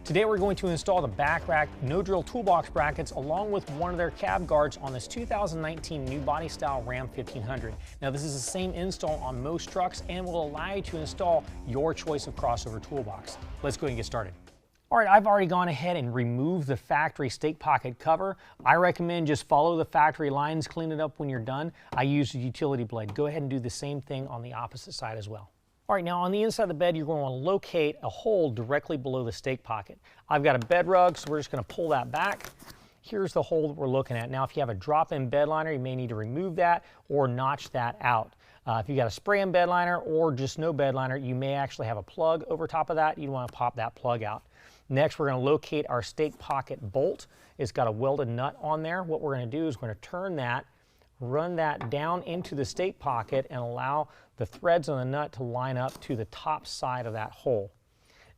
Today we're going to install the Backrack no-drill toolbox brackets along with one of their cab guards on this 2019 new body style Ram 1500. Now this is the same install on most trucks and will allow you to install your choice of crossover toolbox. Let's go ahead and get started. All right, I've already gone ahead and removed the factory stake pocket cover. I recommend just follow the factory lines, clean it up when you're done. I use a utility blade. Go ahead and do the same thing on the opposite side as well. All right, now on the inside of the bed, you're going to want to locate a hole directly below the stake pocket. I've got a bed rug, so we're just going to pull that back. Here's the hole that we're looking at. Now, if you have a drop-in bed liner, you may need to remove that or notch that out. If you got a spray-in bed liner or just no bed liner, you may actually have a plug over top of that. You want to pop that plug out. Next, we're going to locate our stake pocket bolt. It's got a welded nut on there. What we're going to do is we're going to turn that, run that down into the stake pocket and allow the threads on the nut to line up to the top side of that hole.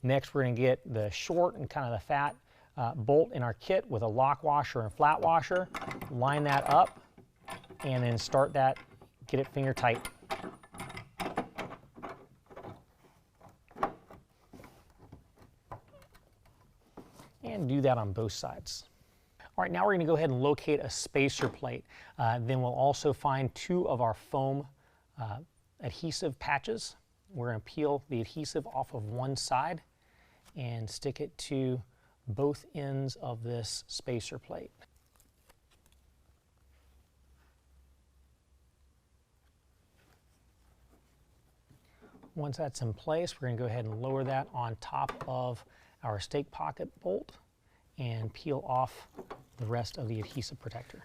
Next, we're going to get the short and kind of the fat bolt in our kit with a lock washer and flat washer, line that up, and then start that, get it finger tight. And do that on both sides. All right, now we're going to go ahead and locate a spacer plate. Then we'll also find two of our foam adhesive patches. We're going to peel the adhesive off of one side and stick it to both ends of this spacer plate. Once that's in place, we're going to go ahead and lower that on top of our stake pocket bolt and peel off the rest of the adhesive protector.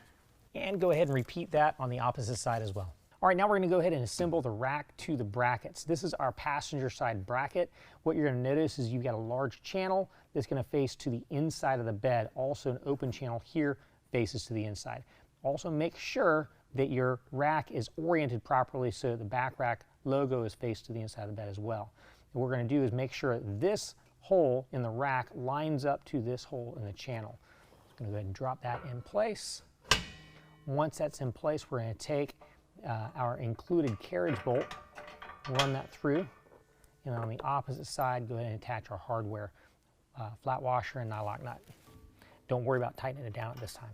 And go ahead and repeat that on the opposite side as well. All right, now we're going to go ahead and assemble the rack to the brackets. This is our passenger side bracket. What you're going to notice is you've got a large channel that's going to face to the inside of the bed. Also an open channel here faces to the inside. Also make sure that your rack is oriented properly so that the Backrack logo is faced to the inside of the bed as well. And what we're going to do is make sure this hole in the rack lines up to this hole in the channel. I'm going to go ahead and drop that in place. Once that's in place, we're going to take our included carriage bolt, run that through, and on the opposite side, go ahead and attach our hardware flat washer and nylock nut. Don't worry about tightening it down at this time.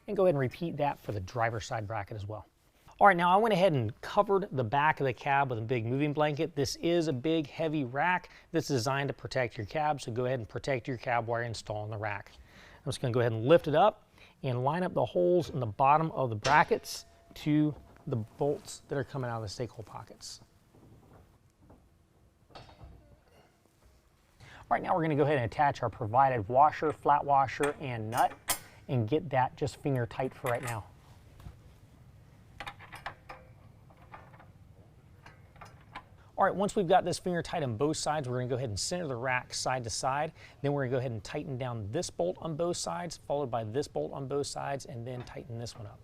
And go ahead and repeat that for the driver's side bracket as well. All right, now I went ahead and covered the back of the cab with a big moving blanket. This is a big, heavy rack that's designed to protect your cab, so go ahead and protect your cab while you're installing the rack. I'm just going to go ahead and lift it up and line up the holes in the bottom of the brackets to the bolts that are coming out of the stake hole pockets. All right, now we're going to go ahead and attach our provided washer, flat washer, and nut and get that just finger tight for right now. All right, once we've got this finger tight on both sides, we're going to go ahead and center the rack side to side. Then we're going to go ahead and tighten down this bolt on both sides, followed by this bolt on both sides, and then tighten this one up.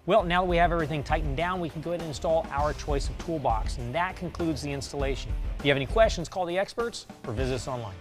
Well, now that we have everything tightened down, we can go ahead and install our choice of toolbox, and that concludes the installation. If you have any questions, call the experts or visit us online.